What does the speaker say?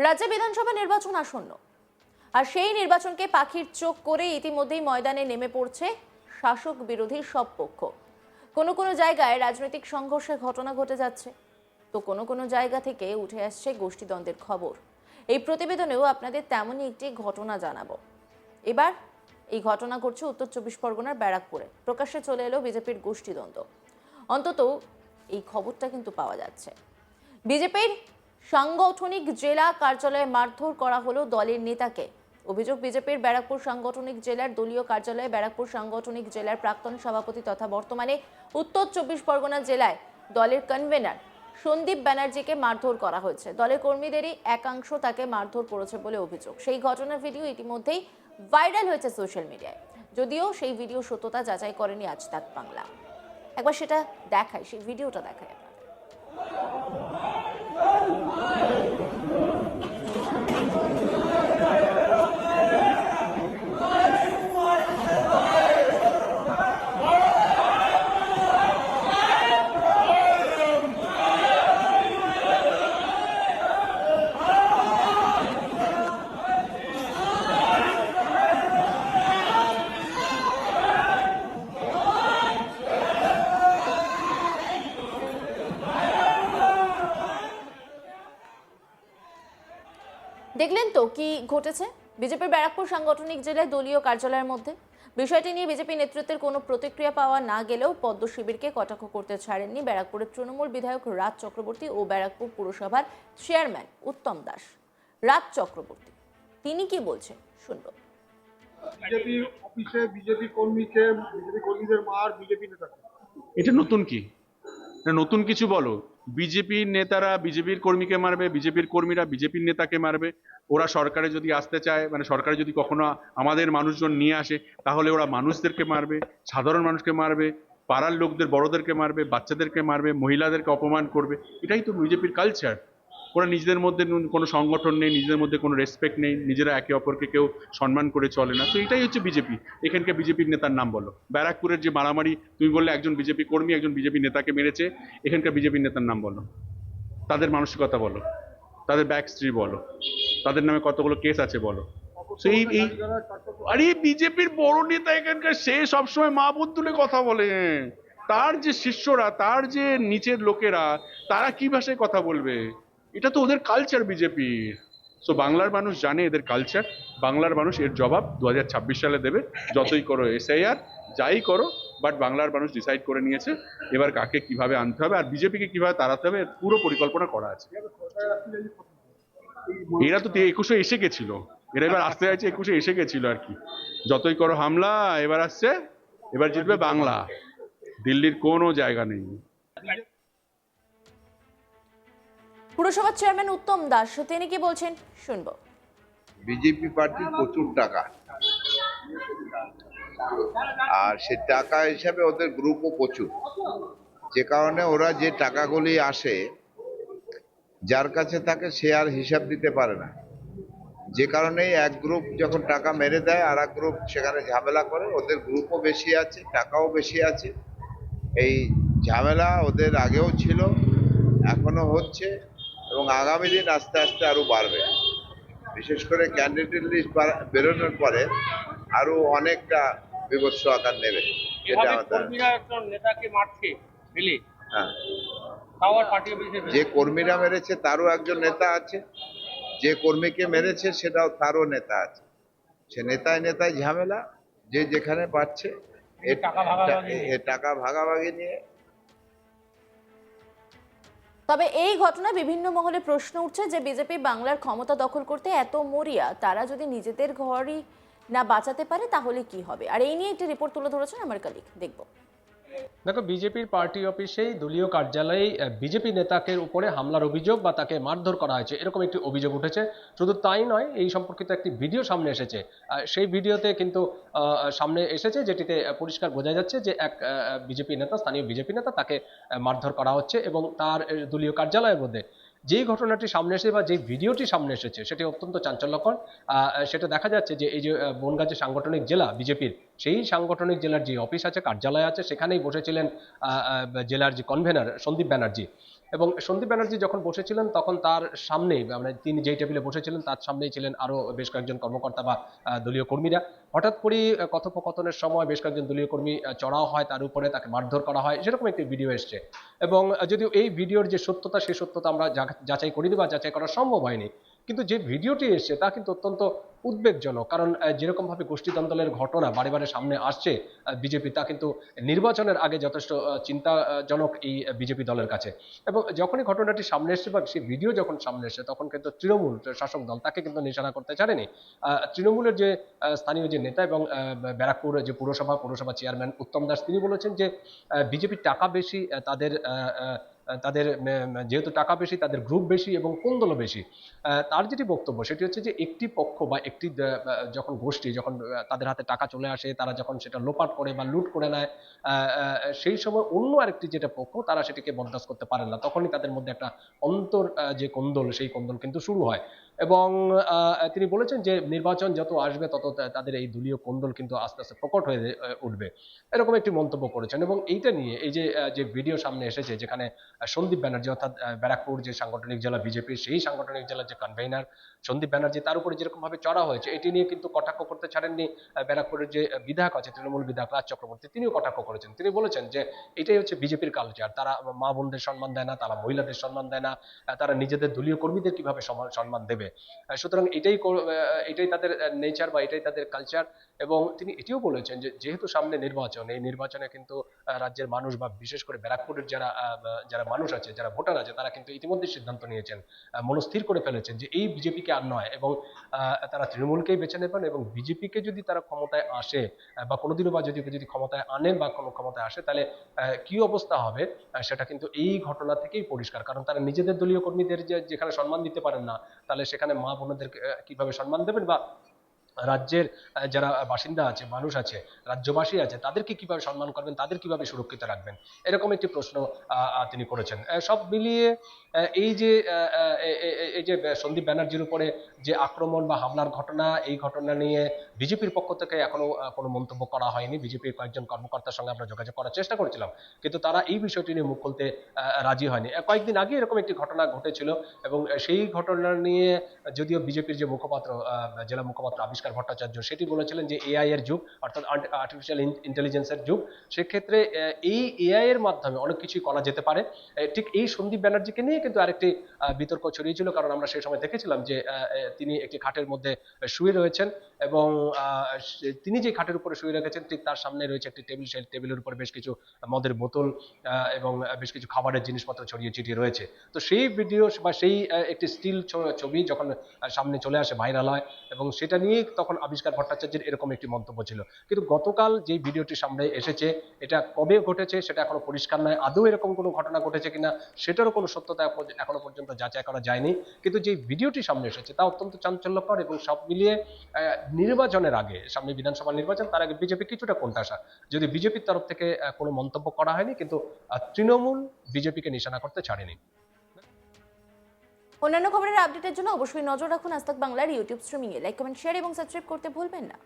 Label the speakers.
Speaker 1: রাজ্যে বিধানসভা নির্বাচন আসন্ন, আর সেই নির্বাচনকে পাখির চোখ করে ইতিমধ্যেই ময়দানে নেমে পড়ছে শাসক বিরোধী সব পক্ষ। কোনো কোনো জায়গায় রাজনৈতিক সংঘর্ষের ঘটনা ঘটে যাচ্ছে, তো কোনো কোনো জায়গা থেকে উঠে আসছে গোষ্ঠীদ্বন্দ্বের খবর। এই প্রতিবেদনেও আপনাদের তেমনই একটি ঘটনা জানাবো। এবার এই ঘটনা ঘটছে উত্তর 24 পরগনার ব্যারাকপুরে। প্রকাশ্যে চলে এলো বিজেপির গোষ্ঠীদ্বন্দ্ব। অন্তত এই খবরটা কিন্তু পাওয়া যাচ্ছে। বিজেপির সাংগঠনিক জেলা কার্যালয়ে মারধর করা হলো দলের নেতাকে। অভিযোগ, বিজেপির ব্যারাকপুর সাংগঠনিক জেলার দলীয় কার্যালয়ে ব্যারাকপুর সাংগঠনিক জেলার প্রাক্তন সভাপতি তথা বর্তমানে উত্তর 24 পরগনা জেলায় দলের কনভেনার সন্দীপ ব্যানার্জিকে মারধর করা হয়েছে। দলের কর্মীদেরই একাংশ তাকে মারধর করেছে বলে অভিযোগ। সেই ঘটনার ভিডিও ইতিমধ্যেই ভাইরাল হয়েছে সোশ্যাল মিডিয়ায়, যদিও সেই ভিডিও সত্যতা যাচাই করেনি আজ তাক বাংলা। একবার সেটা দেখায়, সেই ভিডিওটা দেখায় আপনাদের। দেখলেন তো কি ঘটেছে বিজেপির ব্যারাকপুর সাংগঠনিক জেলায় দলীয় কার্যালয়ের মধ্যে। বিষয়টি নিয়ে বিজেপি নেতৃত্বের কোনো প্রতিক্রিয়া পাওয়া না গেলেও পদ্ম শিবিরকে কটাক্ষ করতে ছাড়েননি ব্যারাকপুরের তৃণমূল বিধায়ক রাজ চক্রবর্তী ও ব্যারাকপুর পুরসভার চেয়ারম্যান উত্তম দাস। রাজ চক্রবর্তী তিনি কি বলছেন শুনব।
Speaker 2: বিজেপি অফিসে বিজেপি কর্মীদের মার বিজেপি নেতাকে,
Speaker 3: এটা নতুন কি? এটা নতুন কিছু বলো। বিজেপির নেতারা বিজেপির কর্মীকে মারবে, বিজেপির কর্মীরা বিজেপির নেতাকে মারবে। ওরা সরকারে যদি আসতে চায়, মানে সরকারে যদি কখনো আমাদের মানুষজন নিয়ে আসে, তাহলে ওরা মানুষদেরকে মারবে, সাধারণ মানুষকে মারবে, পাড়ার লোকদের বড়দেরকে মারবে, বাচ্চাদেরকে মারবে, মহিলাদেরকে অপমান করবে। এটাই তো বিজেপির কালচার। ওরা নিজেদের মধ্যে কোনো সংগঠন নেই, নিজেদের মধ্যে কোনো রেসপেক্ট নেই, নিজেরা একে অপরকে কেউ সম্মান করে চলে না। তো এটাই হচ্ছে বিজেপি। এখানকার বিজেপির নেতার নাম বলো। ব্যারাকপুরের যে মারামারি তুমি বললে, একজন বিজেপি কর্মী একজন বিজেপি নেতাকে মেরেছে, এখানকার বিজেপির নেতার নাম বলো, তাদের মানসিকতা বলো, তাদের ব্যাক স্ট্রি বলো, তাদের নামে কতগুলো কেস আছে বলো। সেই এই আরে বিজেপির বড় নেতা এখানকার, সে সবসময় মা বোন তুলে কথা বলে। তার যে শিষ্যরা, তার যে নিচের লোকেরা, তারা কি ভাষায় কথা বলবে? এটা তো ওদের কালচার বিজেপির। সো বাংলার মানুষ জানে এদের কালচার। বাংলার মানুষ এর জবাব 2026 সালে দেবে। যতই করো এসআইআর, যাই করো, বাট বাংলার মানুষ ডিসাইড করে নিয়েছে এবার কাকে কিভাবে আনতে হবে আর বিজেপিকে কিভাবে তাড়াতে হবে, পুরো পরিকল্পনা করা আছে। এরা তো 21-এ এসে গেছিল, এরা এবার আসতে যাচ্ছে 21-এ এসে গেছিল আর কি। যতই করো হামলা, এবার আসছে, এবার জিতবে বাংলা। দিল্লির কোনো জায়গা নেই।
Speaker 1: পুরসভার চেয়ারম্যান উত্তম দাস তিনি কি বলছেন শুনবো।
Speaker 4: বিজেপি পার্টির প্রচুর টাকা, আর সে টাকা হিসাবে ওদের গ্রুপও প্রচুর, যে কারণে ওরা যে টাকাগুলি আসে যার কাছে থাকে সে আর হিসাব দিতে পারে না। যে কারণে এক গ্রুপ যখন টাকা মেরে দেয় আর এক গ্রুপ সেখানে ঝামেলা করে। ওদের গ্রুপও বেশি আছে, টাকাও বেশি আছে। এই ঝামেলা ওদের আগেও ছিল, এখনো হচ্ছে, এবং আগামী দিন আস্তে আস্তে আরো বাড়বে। বিশেষ করে ক্যান্ডিডেট লিস্ট বেরোনোর পরে আরো অনেকটা বিভৎস আকার নেবে। হ্যাঁ, যে কর্মীরা মেরেছে তারও একজন নেতা আছে, যে কর্মীকে মেরেছে সেটাও তারও নেতা আছে। সে নেতায় নেতায় ঝামেলা, যে যেখানে পাচ্ছে টাকা ভাগাভাগি নিয়ে।
Speaker 1: তবে এই ঘটনা বিভিন্ন মহলে প্রশ্ন উঠছে যে বিজেপি বাংলার ক্ষমতা দখল করতে এত মরিয়া, তারা যদি নিজেদের ঘরই না বাঁচাতে পারে তাহলে কি হবে। আর এই নিয়ে একটি রিপোর্ট তুলে ধরেছেন আমার কলিগ, দেখবো।
Speaker 5: দেখো, বিজেপির পার্টি অফিসেই দলীয় কার্যালয়ে বিজেপি নেতাকে উপরে হামলার অভিযোগ বা তাকে মারধর করা হয়েছে, এরকম একটি অভিযোগ উঠেছে। শুধু তাই নয়, এই সম্পর্কিত একটি ভিডিও সামনে এসেছে। সেই ভিডিওতে কিন্তু সামনে এসেছে, যেটিতে পরিষ্কার বোঝা যাচ্ছে যে এক বিজেপি নেতা, স্থানীয় বিজেপি নেতা, তাকে মারধর করা হচ্ছে এবং তার দলীয় কার্যালয়ের মধ্যে। যেই ঘটনাটি সামনে এসেছে বা যে ভিডিওটি সামনে এসেছে সেটি অত্যন্ত চাঞ্চল্যকর। সেটা দেখা যাচ্ছে যে এই যে বনগাঁ সাংগঠনিক জেলা বিজেপির, সেই সাংগঠনিক জেলার যে অফিস আছে, কার্যালয় আছে, সেখানেই বসেছিলেন জেলার যে কনভেনার সন্দীপ ব্যানার্জি। এবং সন্দীপ ব্যানার্জি যখন বসেছিলেন তখন তার সামনেই, মানে তিনি যেই টেবিলে বসেছিলেন তার সামনেই ছিলেন আরো বেশ কয়েকজন কর্মকর্তা বা দলীয় কর্মীরা। হঠাৎ করেই কথোপকথনের সময় বেশ কয়েকজন দলীয় কর্মী চড়াও হয় তার উপরে, তাকে মারধর করা হয়, সেরকম একটি ভিডিও এসছে। এবং যদিও এই ভিডিওর যে সত্যতা সেই সত্যতা আমরা যাচাই করিনি বা যাচাই করা সম্ভব হয়নি, কিন্তু যে ভিডিওটি এসছে তা কিন্তু অত্যন্ত উদ্বেগজনক। কারণ যেরকম ভাবে গোষ্ঠীদ্বন্দ্বের ঘটনা বারে বারে সামনে আসছে বিজেপি, তা কিন্তু নির্বাচনের আগে যথেষ্ট চিন্তাজনক এই বিজেপি দলের কাছে। এবং যখনই ঘটনাটি সামনে এসছে বা সেই ভিডিও যখন সামনে এসছে তখন কিন্তু তৃণমূল শাসক দল তাকে কিন্তু নিশানা করতে ছাড়েনি। তৃণমূলের যে স্থানীয় যে নেতা এবং ব্যারাকপুর যে পৌরসভা চেয়ারম্যান উত্তম দাস, তিনি বলেছেন যে বিজেপির টাকা বেশি, তাদের তাদের যেহেতু টাকা বেশি, তাদের গ্রুপ বেশি এবং কোন্দলও বেশি। তার যেটি বক্তব্য সেটি হচ্ছে যে একটি পক্ষ বা একটি যখন গোষ্ঠী, যখন তাদের হাতে টাকা চলে আসে, তারা যখন সেটা লোপাট করে বা লুট করে নেয়, সেই সময় অন্য আরেকটি যেটা পক্ষ তারা সেটিকে বরদাস্ত করতে পারেন না, তখনই তাদের মধ্যে একটা অন্তর যে কোন্দল, সেই কোন্দল কিন্তু শুরু হয়। এবং তিনি বলেছেন যে নির্বাচন যত আসবে তত তাদের এই দলীয় কোন্দল কিন্তু আস্তে আস্তে প্রকট হয়ে উঠবে, এরকম একটি মন্তব্য করেছেন। এবং এইটা নিয়ে এই যে ভিডিও সামনে এসেছে, যেখানে সন্দীপ ব্যানার্জি অর্থাৎ ব্যারাকপুর যে সাংগঠনিক জেলা বিজেপির, সেই সাংগঠনিক জেলার যে কনভেনার সন্দীপ ব্যানার্জি, তার উপরে যেরকম ভাবে চড়া হয়েছে, এটি নিয়ে কিন্তু কটাক্ষ করতে ছাড়েননি ব্যারাকপুরের যে বিধায়ক আছে, তৃণমূল বিধায়ক রাজ চক্রবর্তী, তিনিও কটাক্ষ করেছেন। তিনি বলেছেন যে এটাই হচ্ছে বিজেপির কালচার, তারা মা বোনদের সম্মান দেয় না, তারা মহিলাদের সম্মান দেয় না, তারা নিজেদের দলীয় কর্মীদের কিভাবে সম্মান দেবে। সুতরাং এটাই তাদের নেচার বা এটাই তাদের কালচার। এবং তিনি এটিও বলেছেন যে যেহেতু সামনে নির্বাচন, এই নির্বাচনে কিন্তু রাজ্যের মানুষ বা বিশেষ করে ব্যারাকপুরের যারা মানুষ আছে, যারা ভোটার আছে, তারা কিন্তু ইতিমধ্যে সিদ্ধান্ত নিয়েছেন, মনস্থির করে ফেলেছেন যে এই বিজেপিকে আর নয়, এবং তারা তৃণমূলকেই বেছে নেবেন। এবং বিজেপিকে যদি তারা ক্ষমতায় আসে বা কোনোদিনও বা যদি ক্ষমতায় আনেন বা কোনো ক্ষমতায় আসে, তাহলে কি অবস্থা হবে সেটা কিন্তু এই ঘটনা থেকেই পরিষ্কার। কারণ তারা নিজেদের দলীয় কর্মীদের যেখানে সম্মান দিতে পারেন না, তাহলে সেখানে মা বোনদের কিভাবে সম্মান দেবেন, বা রাজ্যের যারা বাসিন্দা আছে, মানুষ আছে, রাজ্যবাসী আছে, তাদেরকে কিভাবে সম্মান করবেন, তাদের কিভাবে সুরক্ষিত রাখবেন, এরকম একটি প্রশ্ন তিনি করেছেন। সব মিলিয়ে এই যে সন্দীপ ব্যানার্জির উপরে যে আক্রমণ বা হামলার ঘটনা, এই ঘটনা নিয়ে বিজেপির পক্ষ থেকে এখনো কোনো মন্তব্য করা হয়নি। বিজেপির কয়েকজন কর্মকর্তার সঙ্গে আমরা যোগাযোগ করার চেষ্টা করেছিলাম, কিন্তু তারা এই বিষয়টি নিয়ে মুখ খুলতে রাজি হয়নি। কয়েকদিন আগে এরকম একটি ঘটনা ঘটেছিল, এবং সেই ঘটনা নিয়ে যদিও বিজেপির যে মুখপাত্র, জেলা মুখপাত্র আবিষ্কার ভট্টাচার্য, সেটি বলেছিলেন যে এআই এর যুগ, অর্থাৎ আর্টিফিশিয়াল ইন্টেলিজেন্সের যুগ, সেক্ষেত্রে এই এআই এর মাধ্যমে অনেক কিছুই করা যেতে পারে। ঠিক এই সন্দীপ ব্যানার্জিকে নিয়ে কিন্তু আরেকটি বিতর্ক ছড়িয়েছিল, কারণ আমরা সেই সময় দেখেছিলাম যে তিনি একটি খাটের মধ্যে শুয়ে রয়েছেন, এবং তিনি যে খাটের উপরে শুয়ে রেখেছেন ঠিক তার সামনে রয়েছে একটি টেবিল, সেই টেবিলের উপর বেশ কিছু মদের বোতল এবং বেশ কিছু খাবারের জিনিসপত্র ছড়িয়ে ছিটিয়ে রয়েছে। তো সেই ভিডিও বা সেই একটি স্টিল ছবি যখন সামনে চলে আসে, ভাইরাল হয়, এবং সেটা নিয়ে তখন আবিষ্কার ভট্টাচার্যের এরকম একটি মন্তব্য ছিল। কিন্তু গতকাল যে ভিডিওটি সামনে এসেছে, এটা কবে ঘটেছে সেটা এখনো পরিষ্কার নয়, আদৌ এরকম কোনো ঘটনা ঘটেছে কিনা সেটারও কোনো সত্যতা এখনো পর্যন্ত যাচাই করা যায়নি। কিন্তু যে ভিডিওটি সামনে এসেছে তা অত্যন্ত চাঞ্চল্যকর, এবং সব মিলিয়ে নির্বাচনের আগে, সামনে বিধানসভা নির্বাচন, তার আগে বিজেপি কিছুটা কোণঠাসা। যদি বিজেপির তরফ থেকে কোনো মন্তব্য করা হয়নি, কিন্তু তৃণমূল বিজেপিকে নিশানা করতে ছাড়েনি।
Speaker 1: অন্যান্য খবরের আপডেটের জন্য অবশ্যই নজর রাখুন আজ তাক বাংলার ইউটিউব স্ট্রিমিংয়ে। লাইক, কমেন্ট, শেয়ার এবং সাবস্ক্রাইব করতে ভুলবেন না।